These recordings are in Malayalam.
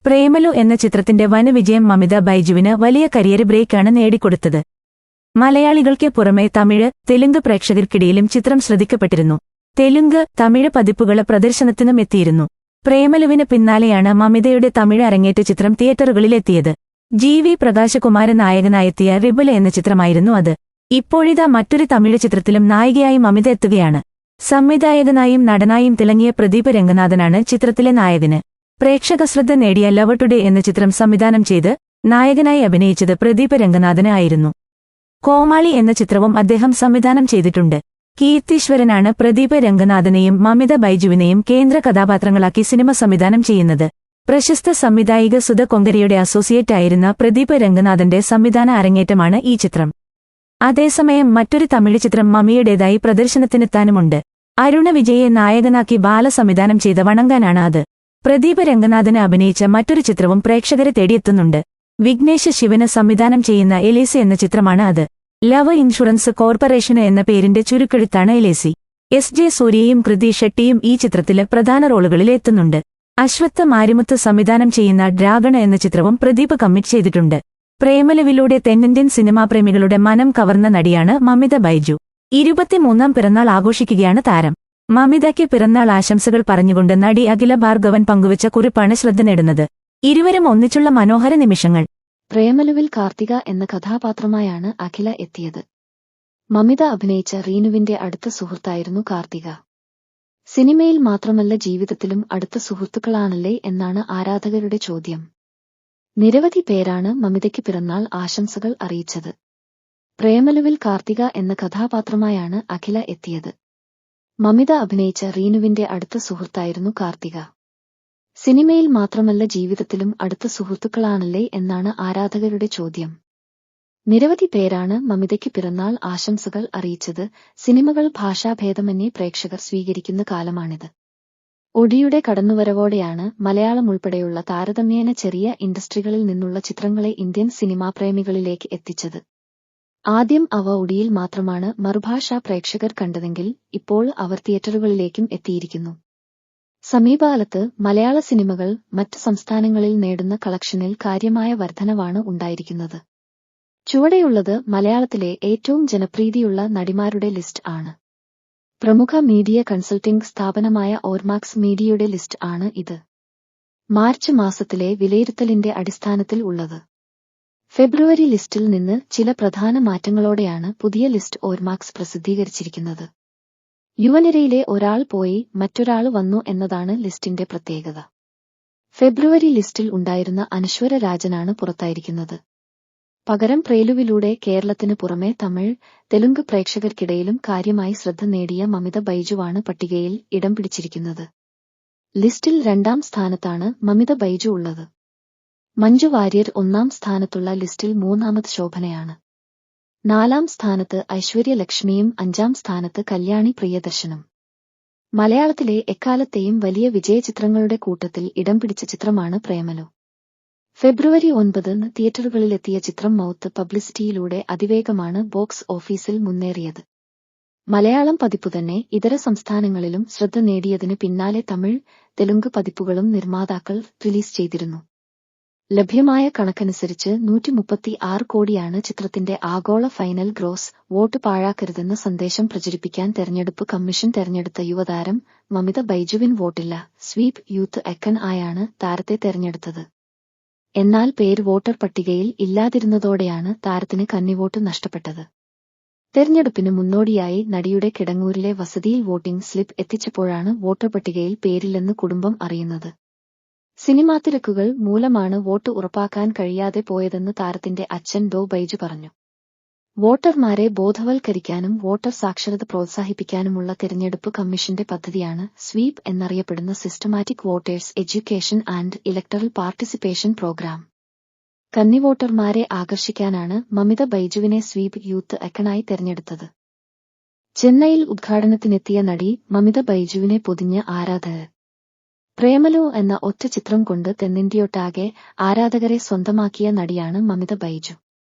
പ്രേമലു എന്ന ചിത്രത്തിന്റെ വൻ വിജയം മമിത ബൈജുവിന് വലിയ കരിയർ ബ്രേക്കാണ് നേടിക്കൊടുത്തത്. മലയാളികൾക്ക് പുറമെ തമിഴ്, തെലുങ്ക് പ്രേക്ഷകർക്കിടയിലും ചിത്രം ശ്രദ്ധിക്കപ്പെട്ടിരുന്നു. തെലുങ്ക്, തമിഴ് പതിപ്പുകൾ പ്രദർശനത്തിനും എത്തിയിരുന്നു. പ്രേമലുവിന് പിന്നാലെയാണ് മമിതയുടെ തമിഴ് അരങ്ങേറ്റ ചിത്രം തിയേറ്ററുകളിലെത്തിയത്. ജി.വി. പ്രകാശകുമാരൻ നായകനായെത്തിയ റിബുല എന്ന ചിത്രമായിരുന്നു അത്. ഇപ്പോഴിതാ മറ്റൊരു തമിഴ് ചിത്രത്തിലും നായികയായി മമിത എത്തുകയാണ്. സംവിധായകനായും നടനായും തിളങ്ങിയ പ്രദീപ് രംഗനാഥനാണ് ചിത്രത്തിലെ നായകന്. പ്രേക്ഷകശ്രദ്ധ നേടിയ ലവ് ടുഡേ എന്ന ചിത്രം സംവിധാനം ചെയ്ത് നായകനായി അഭിനയിച്ചത് പ്രദീപ് രംഗനാഥന് ആയിരുന്നു. കോമാളി എന്ന ചിത്രവും അദ്ദേഹം സംവിധാനം ചെയ്തിട്ടുണ്ട്. കീർത്തീശ്വരനാണ് പ്രദീപ് രംഗനാഥനെയും മമിത ബൈജുവിനെയും കേന്ദ്ര കഥാപാത്രങ്ങളാക്കി സിനിമ സംവിധാനം ചെയ്യുന്നത്. പ്രശസ്ത സംവിധായിക സുധ കൊങ്കരയുടെ അസോസിയേറ്റ് ആയിരുന്ന പ്രദീപ് രംഗനാഥന്റെ സംവിധാന അരങ്ങേറ്റമാണ് ഈ ചിത്രം. അതേസമയം മറ്റൊരു തമിഴ് ചിത്രം മമിയുടേതായി പ്രദർശനത്തിനെത്താനുമുണ്ട്. അരുണ വിജയെ നായകനാക്കി ബാല സംവിധാനം ചെയ്ത വണങ്കാനാണ് അത്. പ്രദീപ് രംഗനാഥന് അഭിനയിച്ച മറ്റൊരു ചിത്രവും പ്രേക്ഷകരെ തേടിയെത്തുന്നുണ്ട്. വിഘ്നേഷ് ശിവന് സംവിധാനം ചെയ്യുന്ന എലേസി എന്ന ചിത്രമാണ് അത്. ലവ് ഇൻഷുറൻസ് കോർപ്പറേഷന് എന്ന പേരിന്റെ ചുരുക്കെഴുത്താണ് എലേസി. എസ്.ജെ. സൂര്യയും കൃതി ഷെട്ടിയും ഈ ചിത്രത്തില് പ്രധാന റോളുകളിൽ എത്തുന്നുണ്ട്. അശ്വത്ഥ മാരിമുത്ത് സംവിധാനം ചെയ്യുന്ന ഡ്രാഗൺ എന്ന ചിത്രവും പ്രദീപ് കമ്മിറ്റ് ചെയ്തിട്ടുണ്ട്. പ്രേമലുവിലൂടെ തെന്നിന്ത്യൻ സിനിമാപ്രേമികളുടെ മനം കവർന്ന നടിയാണ് മമിത ബൈജു. 23ാം പിറന്നാൾ ആഘോഷിക്കുകയാണ് താരം. മമിതയ്ക്ക് പിറന്നാൾ ആശംസകൾ പറഞ്ഞുകൊണ്ട് നടി അഖില ഭാർഗവൻ പങ്കുവച്ച കുറിപ്പാണ് ശ്രദ്ധ നേടുന്നത്. ഇരുവരും ഒന്നിച്ചുള്ള മനോഹര നിമിഷങ്ങൾ. പ്രേമലുവിൽ കാർത്തിക എന്ന കഥാപാത്രമായാണ് അഖില എത്തിയത്. മമിത അഭിനയിച്ച റീനുവിന്റെ അടുത്ത സുഹൃത്തായിരുന്നു കാർത്തിക. സിനിമയിൽ മാത്രമല്ല ജീവിതത്തിലും അടുത്ത സുഹൃത്തുക്കളാണല്ലേ എന്നാണ് ആരാധകരുടെ ചോദ്യം. നിരവധി പേരാണ് മമിതയ്ക്ക് പിറന്നാൾ ആശംസകൾ അറിയിച്ചത്. പ്രേമലുവിൽ കാർത്തിക എന്ന കഥാപാത്രമായാണ് അഖില എത്തിയത്. മമിത അഭിനയിച്ച റീനുവിന്റെ അടുത്ത സുഹൃത്തായിരുന്നു കാർത്തിക. സിനിമയിൽ മാത്രമല്ല ജീവിതത്തിലും അടുത്ത സുഹൃത്തുക്കളാണല്ലേ എന്നാണ് ആരാധകരുടെ ചോദ്യം. നിരവധി പേരാണ് മമിതയ്ക്ക് പിറന്നാൾ ആശംസകൾ അറിയിച്ചത്. സിനിമകൾ ഭാഷാഭേദമന്യേ പ്രേക്ഷകർ സ്വീകരിക്കുന്ന കാലമാണിത്. ഒടിയുടെ കടന്നുവരവോടെയാണ് മലയാളം ഉൾപ്പെടെയുള്ള താരതമ്യേന ചെറിയ ഇൻഡസ്ട്രികളിൽ നിന്നുള്ള ചിത്രങ്ങളെ ഇന്ത്യൻ സിനിമാപ്രേമികളിലേക്ക് എത്തിച്ചത്. ആദ്യം അവ ഒടിയിൽ മാത്രമാണ് മറുഭാഷാ പ്രേക്ഷകർ കണ്ടതെങ്കിൽ ഇപ്പോൾ അവർ തിയേറ്ററുകളിലേക്കും എത്തിയിരിക്കുന്നു. സമീപകാലത്ത് മലയാള സിനിമകൾ മറ്റ് സംസ്ഥാനങ്ങളിൽ നേടുന്ന കളക്ഷനിൽ കാര്യമായ വർധനവാണ് ഉണ്ടായിരിക്കുന്നത്. ചുവടെയുള്ളത് മലയാളത്തിലെ ഏറ്റവും ജനപ്രീതിയുള്ള നടിമാരുടെ ലിസ്റ്റ് ആണ്. പ്രമുഖ മീഡിയ കൺസൾട്ടിംഗ് സ്ഥാപനമായ ഓർമാക്സ് മീഡിയയുടെ ലിസ്റ്റ് ആണ് ഇത്. മാർച്ച് മാസത്തിലെ വിലയിരുത്തലിന്റെ അടിസ്ഥാനത്തിൽ ഉള്ളത്. ഫെബ്രുവരി ലിസ്റ്റിൽ നിന്ന് ചില പ്രധാന മാറ്റങ്ങളോടെയാണ് പുതിയ ലിസ്റ്റ് ഓർമാക്സ് പ്രസിദ്ധീകരിച്ചിരിക്കുന്നത്. യുവനിരയിലെ ഒരാൾ പോയി മറ്റൊരാൾ വന്നു എന്നതാണ് ലിസ്റ്റിന്റെ പ്രത്യേകത. ഫെബ്രുവരി ലിസ്റ്റിൽ ഉണ്ടായിരുന്ന അനശ്വര രാജനാണ് പുറത്തായിരിക്കുന്നത്. പകരം പ്രേലുവിലൂടെ കേരളത്തിന് പുറമെ തമിഴ്, തെലുങ്ക് പ്രേക്ഷകർക്കിടയിലും കാര്യമായി ശ്രദ്ധ നേടിയ മമിത ബൈജുവാണ് പട്ടികയിൽ ഇടം പിടിച്ചിരിക്കുന്നത്. ലിസ്റ്റിൽ 2ാം സ്ഥാനത്താണ് മമിത ബൈജു ഉള്ളത്. മഞ്ജു വാര്യർ 1ാം സ്ഥാനത്തുള്ള ലിസ്റ്റിൽ 3ാമത് ശോഭനയാണ്. 4ാം സ്ഥാനത്ത് ഐശ്വര്യ ലക്ഷ്മിയും 5ാം സ്ഥാനത്ത് കല്യാണി പ്രിയദർശനും. മലയാളത്തിലെ എക്കാലത്തെയും വലിയ വിജയചിത്രങ്ങളുടെ കൂട്ടത്തിൽ ഇടം പിടിച്ച ചിത്രമാണ് പ്രേമലു. ഫെബ്രുവരി 9 തിയേറ്ററുകളിലെത്തിയ ചിത്രം മൗത്ത് പബ്ലിസിറ്റിയിലൂടെ അതിവേഗമാണ് ബോക്സ് ഓഫീസിൽ മുന്നേറിയത്. മലയാളം പതിപ്പുതന്നെ ഇതര സംസ്ഥാനങ്ങളിലും ശ്രദ്ധ നേടിയതിന് പിന്നാലെ തമിഴ്, തെലുങ്ക് പതിപ്പുകളും നിർമ്മാതാക്കൾ റിലീസ് ചെയ്തിരുന്നു. ലഭ്യമായ കണക്കനുസരിച്ച് 136 കോടിയാണ് ചിത്രത്തിന്റെ ആഗോള ഫൈനൽ ഗ്രോസ്. വോട്ട് പാഴാക്കരുതെന്ന സന്ദേശം പ്രചരിപ്പിക്കാൻ തെരഞ്ഞെടുപ്പ് കമ്മീഷൻ തെരഞ്ഞെടുത്ത യുവതാരം മമിത ബൈജുവിൻ വോട്ടില്ല സ്വീപ് യൂത്ത് ഐക്കൺ ആയാണ് താരത്തെ തെരഞ്ഞെടുത്തത്. എന്നാൽ പേര് വോട്ടർ പട്ടികയിൽ ഇല്ലാതിരുന്നതോടെയാണ് താരത്തിന് കന്നിവോട്ട് നഷ്ടപ്പെട്ടത്. തെരഞ്ഞെടുപ്പിന് മുന്നോടിയായി നടിയുടെ കിടങ്ങൂരിലെ വസതിയിൽ വോട്ടിംഗ് സ്ലിപ്പ് എത്തിച്ചപ്പോഴാണ് വോട്ടർ പട്ടികയിൽ പേരില്ലെന്ന് കുടുംബം അറിയുന്നത്. സിനിമാ തിരക്കുകൾ മൂലമാണ് വോട്ട് ഉറപ്പാക്കാൻ കഴിയാതെ പോയതെന്ന് താരത്തിന്റെ അച്ഛൻ ഡോ ബൈജു പറഞ്ഞു. വോട്ടർമാരെ ബോധവൽക്കരിക്കാനും വോട്ടർ സാക്ഷരത പ്രോത്സാഹിപ്പിക്കാനുമുള്ള തെരഞ്ഞെടുപ്പ് കമ്മീഷന്റെ പദ്ധതിയാണ് സ്വീപ് എന്നറിയപ്പെടുന്ന systematic voters education and electoral participation program. കന്നി വോട്ടർമാരെ ആകർഷിക്കാനാണ് മമിത ബൈജുവിനെ സ്വീപ് യൂത്ത് ഐക്കണായി തെരഞ്ഞെടുത്തത്. ചെന്നൈയിൽ ഉദ്ഘാടനത്തിനെത്തിയ നടി മമിത ബൈജുവിനെ പൊതിഞ്ഞ ആരാധകർ. പ്രേമലു എന്ന ഒറ്റ ചിത്രം കൊണ്ട് തെന്നിന്ത്യയൊട്ടാകെ ആരാധകരെ സ്വന്തമാക്കിയ നടിയാണ് മമിത ബൈജു.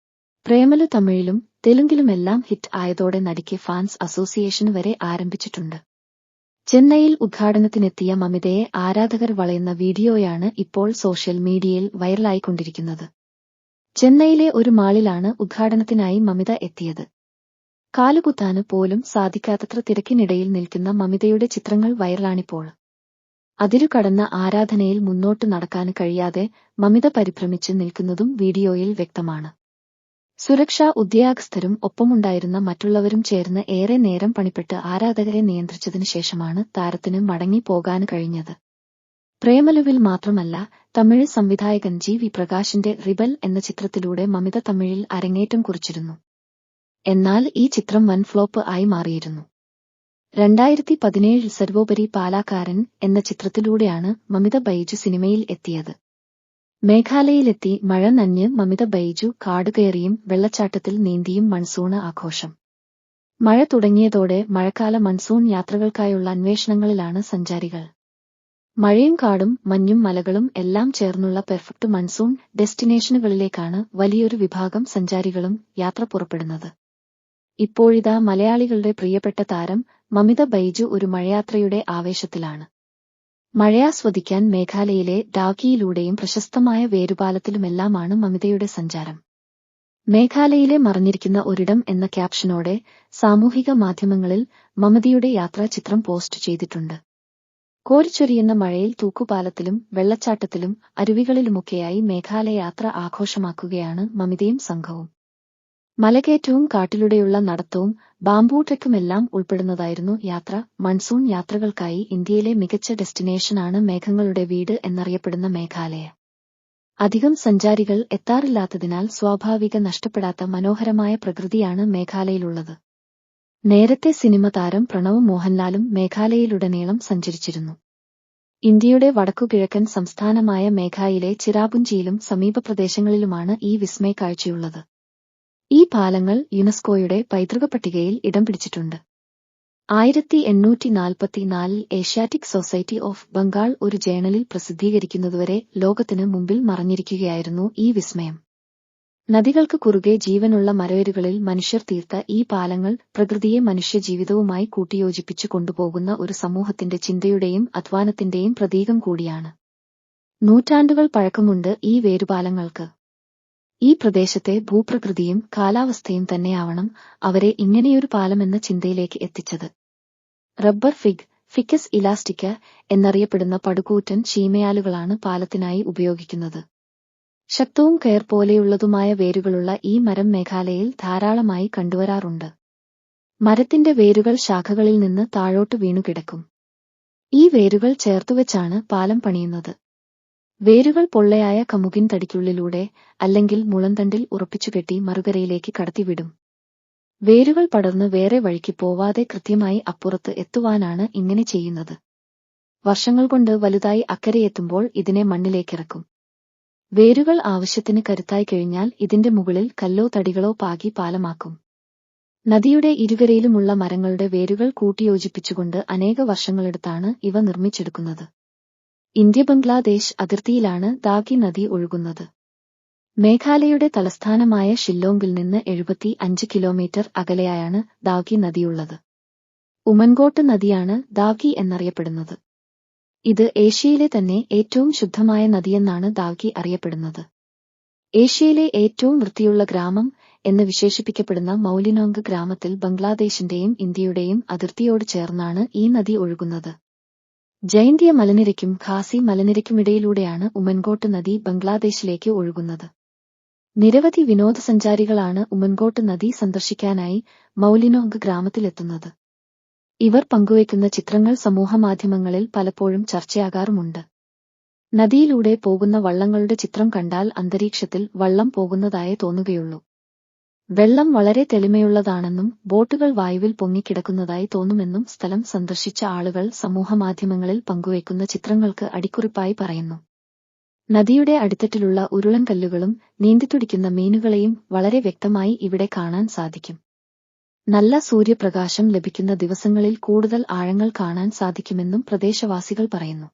പ്രേമലു തമിഴിലും തെലുങ്കിലുമെല്ലാം ഹിറ്റ് ആയതോടെ നടിക്ക് ഫാൻസ് അസോസിയേഷൻ വരെ ആരംഭിച്ചിട്ടുണ്ട്. ചെന്നൈയിൽ ഉദ്ഘാടനത്തിനെത്തിയ മമിതയെ ആരാധകർ വളയുന്ന വീഡിയോയാണ് ഇപ്പോൾ സോഷ്യൽ മീഡിയയിൽ വൈറലായിക്കൊണ്ടിരിക്കുന്നത്. ചെന്നൈയിലെ ഒരു മാളിലാണ് ഉദ്ഘാടനത്തിനായി മമിത എത്തിയത്. കാലുകുത്താന് പോലും സാധിക്കാത്തത്ര തിരക്കിനിടയിൽ നിൽക്കുന്ന മമിതയുടെ ചിത്രങ്ങൾ വൈറലാണിപ്പോൾ. അതിരുകടന്ന ആരാധനയിൽ മുന്നോട്ടു നടക്കാൻ കഴിയാതെ മമിത പരിഭ്രമിച്ച് നിൽക്കുന്നതും വീഡിയോയിൽ വ്യക്തമാണ്. സുരക്ഷാ ഉദ്യോഗസ്ഥരും ഒപ്പമുണ്ടായിരുന്ന മറ്റുള്ളവരും ചേർന്ന് ഏറെ നേരം പണിപ്പെട്ട് ആരാധകരെ നിയന്ത്രിച്ചതിനു ശേഷമാണ് താരത്തിന് മടങ്ങി പോകാൻ കഴിഞ്ഞത്. പ്രേമലുവിൽ മാത്രമല്ല, തമിഴ് സംവിധായകൻ ജി.വി. പ്രകാശിന്റെ റിബൽ എന്ന ചിത്രത്തിലൂടെ മമിത തമിഴിൽ അരങ്ങേറ്റം കുറിച്ചിരുന്നു. എന്നാൽ ഈ ചിത്രം വൻ ഫ്ലോപ്പ് ആയി മാറിയിരുന്നു. 2017 സർവോപരി പാലാക്കാരൻ എന്ന ചിത്രത്തിലൂടെയാണ് മമിത ബൈജു സിനിമയിൽ എത്തിയത്. മേഘാലയയിലെത്തി മഴ നനഞ്ഞ് മമിത ബൈജു കാടുകയറിയും വെള്ളച്ചാട്ടത്തിൽ നീന്തിയും മൺസൂണ് ആഘോഷം. മഴ തുടങ്ങിയതോടെ മഴക്കാല മൺസൂൺ യാത്രകൾക്കായുള്ള അന്വേഷണങ്ങളിലാണ് സഞ്ചാരികൾ. മഴയും കാടും മഞ്ഞും മലകളും എല്ലാം ചേർന്നുള്ള പെർഫെക്റ്റ് മൺസൂൺ ഡെസ്റ്റിനേഷനുകളിലേക്കാണ് വലിയൊരു വിഭാഗം സഞ്ചാരികളും യാത്ര പുറപ്പെടുന്നത്. ഇപ്പോഴിതാ മലയാളികളുടെ പ്രിയപ്പെട്ട താരം മമിത ബൈജു ഒരു മഴയാത്രയുടെ ആവേശത്തിലാണ്. മഴയാസ്വദിക്കാൻ മേഘാലയയിലെ ഡാകിയിലൂടെയും പ്രശസ്തമായ വേരുപാലത്തിലുമെല്ലാമാണ് മമിതയുടെ സഞ്ചാരം. മേഘാലയയിലെ മറഞ്ഞിരിക്കുന്ന ഒരിടം എന്ന ക്യാപ്ഷനോടെ സാമൂഹിക മാധ്യമങ്ങളിൽ മമിതയുടെ യാത്രാചിത്രം പോസ്റ്റ് ചെയ്തിട്ടുണ്ട്. കോരിച്ചൊരിയുന്ന മഴയിൽ തൂക്കുപാലത്തിലും വെള്ളച്ചാട്ടത്തിലും അരുവികളിലുമൊക്കെയായി മേഘാലയ യാത്ര ആഘോഷമാക്കുകയാണ് മമിതയും സംഘവും. മലകയറ്റവും കാട്ടിലൂടെയുള്ള നടത്തവും ബാംബൂ ട്രെക്കുമെല്ലാം ഉൾപ്പെടുന്നതായിരുന്നു യാത്ര. മൺസൂൺ യാത്രകൾക്കായി ഇന്ത്യയിലെ മികച്ച ഡെസ്റ്റിനേഷനാണ് മേഘങ്ങളുടെ വീട് എന്നറിയപ്പെടുന്ന മേഘാലയ. അധികം സഞ്ചാരികൾ എത്താറില്ലാത്തതിനാൽ സ്വാഭാവിക നഷ്ടപ്പെടാത്ത മനോഹരമായ പ്രകൃതിയാണ് മേഘാലയയിലുള്ളത്. നേരത്തെ സിനിമ താരം പ്രണവ് മോഹൻലാലും മേഘാലയയിലുടനീളം സഞ്ചരിച്ചിരുന്നു. ഇന്ത്യയുടെ വടക്കുകിഴക്കൻ സംസ്ഥാനമായ മേഘാലയയിലെ ചിറാപുഞ്ചിയിലും സമീപ പ്രദേശങ്ങളിലുമാണ് ഈ വിസ്മയക്കാഴ്ചയുള്ളത്. ഈ പാലങ്ങൾ യുനെസ്കോയുടെ പൈതൃക പട്ടികയിൽ ഇടം പിടിച്ചിട്ടുണ്ട്. 1844 ഏഷ്യാറ്റിക് സൊസൈറ്റി ഓഫ് ബംഗാൾ ഒരു ജേണലിൽ പ്രസിദ്ധീകരിക്കുന്നതുവരെ ലോകത്തിന് മുമ്പിൽ മറഞ്ഞിരിക്കുകയായിരുന്നു ഈ വിസ്മയം. നദികൾക്ക് കുറുകെ ജീവനുള്ള മരവേരുകളിൽ മനുഷ്യർ തീർത്ത ഈ പാലങ്ങൾ പ്രകൃതിയെ മനുഷ്യജീവിതവുമായി കൂട്ടിയോജിപ്പിച്ചു കൊണ്ടുപോകുന്ന ഒരു സമൂഹത്തിന്റെ ചിന്തയുടെയും അധ്വാനത്തിന്റെയും പ്രതീകം കൂടിയാണ്. നൂറ്റാണ്ടുകൾ പഴക്കമുണ്ട് ഈ വേരുപാലങ്ങൾക്ക്. ഈ പ്രദേശത്തെ ഭൂപ്രകൃതിയും കാലാവസ്ഥയും തന്നെയാവണം അവരെ ഇങ്ങനെയൊരു പാലമെന്ന ചിന്തയിലേക്ക് എത്തിച്ചത്. റബ്ബർ ഫിക്കസ് ഇലാസ്റ്റിക്ക എന്നറിയപ്പെടുന്ന പടുകൂറ്റൻ ചീമയാലുകളാണ് പാലത്തിനായി ഉപയോഗിക്കുന്നത്. ശക്തവും കയർ പോലെയുള്ളതുമായ വേരുകളുള്ള ഈ മരം മേഘാലയയിൽ ധാരാളമായി കണ്ടുവരാറുണ്ട്. മരത്തിന്റെ വേരുകൾ ശാഖകളിൽ നിന്ന് താഴോട്ട് വീണുകിടക്കും. ഈ വേരുകൾ ചേർത്തുവെച്ചാണ് പാലം പണിയുന്നത്. വേരുകൾ പൊള്ളയായ കമുകിൻ തടിക്കുള്ളിലൂടെ അല്ലെങ്കിൽ മുളന്തണ്ടിൽ ഉറപ്പിച്ചുകെട്ടി മറുകരയിലേക്ക് കടത്തിവിടും. വേരുകൾ പടർന്ന് വേറെ വഴിക്ക് പോവാതെ കൃത്യമായി അപ്പുറത്ത് എത്തുവാനാണ് ഇങ്ങനെ ചെയ്യുന്നത്. വർഷങ്ങൾ കൊണ്ട് വലുതായി അക്കരെയെത്തുമ്പോൾ ഇതിനെ മണ്ണിലേക്കിറക്കും. വേരുകൾ ആവശ്യത്തിന് കരുത്തായി കഴിഞ്ഞാൽ ഇതിന്റെ മുകളിൽ കല്ലോ തടികളോ പാകി പാലമാക്കും. നദിയുടെ ഇരുകരയിലുമുള്ള മരങ്ങളുടെ വേരുകൾ കൂട്ടിയോജിപ്പിച്ചുകൊണ്ട് അനേക വർഷങ്ങളെടുത്താണ് ഇവ നിർമ്മിച്ചെടുക്കുന്നത്. ഇന്ത്യ-ബംഗ്ലാദേശ് അതിർത്തിയിലാണ് ദാകി നദി ഒഴുകുന്നത്. മേഘാലയയുടെ തലസ്ഥാനമായ ഷില്ലോങ്ങിൽ നിന്ന് 75 കിലോമീറ്റർ അകലെയായാണ് ദാകി നദിയുള്ളത്. ഉമൻകോട്ട് നദിയാണ് ദാകി എന്നറിയപ്പെടുന്നത്. ഇത് ഏഷ്യയിലെ തന്നെ ഏറ്റവും ശുദ്ധമായ നദിയെന്നാണ് ദാകി അറിയപ്പെടുന്നത്. ഏഷ്യയിലെ ഏറ്റവും വൃത്തിയുള്ള ഗ്രാമം എന്ന് വിശേഷിപ്പിക്കപ്പെടുന്ന മൗലിനോങ് ഗ്രാമത്തിൽ ബംഗ്ലാദേശിന്റെയും ഇന്ത്യയുടെയും അതിർത്തിയോട് ചേർന്നാണ് ഈ നദി ഒഴുകുന്നത്. ജൈന്തിയ മലനിരയ്ക്കും ഖാസി മലനിരയ്ക്കുമിടയിലൂടെയാണ് ഉമൻകോട്ട് നദി ബംഗ്ലാദേശിലേക്ക് ഒഴുകുന്നത്. നിരവധി വിനോദസഞ്ചാരികളാണ് ഉമൻകോട്ട് നദി സന്ദർശിക്കാനായി മൗലിനോങ് ഗ്രാമത്തിലെത്തുന്നത്. ഇവർ പങ്കുവയ്ക്കുന്ന ചിത്രങ്ങൾ സമൂഹമാധ്യമങ്ങളിൽ പലപ്പോഴും ചർച്ചയാകാറുമുണ്ട്. നദിയിലൂടെ പോകുന്ന വള്ളങ്ങളുടെ ചിത്രം കണ്ടാൽ അന്തരീക്ഷത്തിൽ വള്ളം പോകുന്നതായേ തോന്നുകയുള്ളൂ. വെള്ളം വളരെ തെളിമയുള്ളതാണെന്നും ബോട്ടുകൾ വായുവിൽ പൊങ്ങിക്കിടക്കുന്നതായി തോന്നുമെന്നും സ്ഥലം സന്ദർശിച്ച ആളുകൾ സമൂഹമാധ്യമങ്ങളിൽ പങ്കുവയ്ക്കുന്ന ചിത്രങ്ങൾക്ക് അടിക്കുറിപ്പായി പറയുന്നു. നദിയുടെ അടിത്തട്ടിലുള്ള ഉരുളൻകല്ലുകളും നീന്തിത്തുടിക്കുന്ന മീനുകളെയും വളരെ വ്യക്തമായി ഇവിടെ കാണാൻ സാധിക്കും. നല്ല സൂര്യപ്രകാശം ലഭിക്കുന്ന ദിവസങ്ങളിൽ കൂടുതൽ ആഴങ്ങൾ കാണാൻ സാധിക്കുമെന്നും പ്രദേശവാസികൾ പറയുന്നു.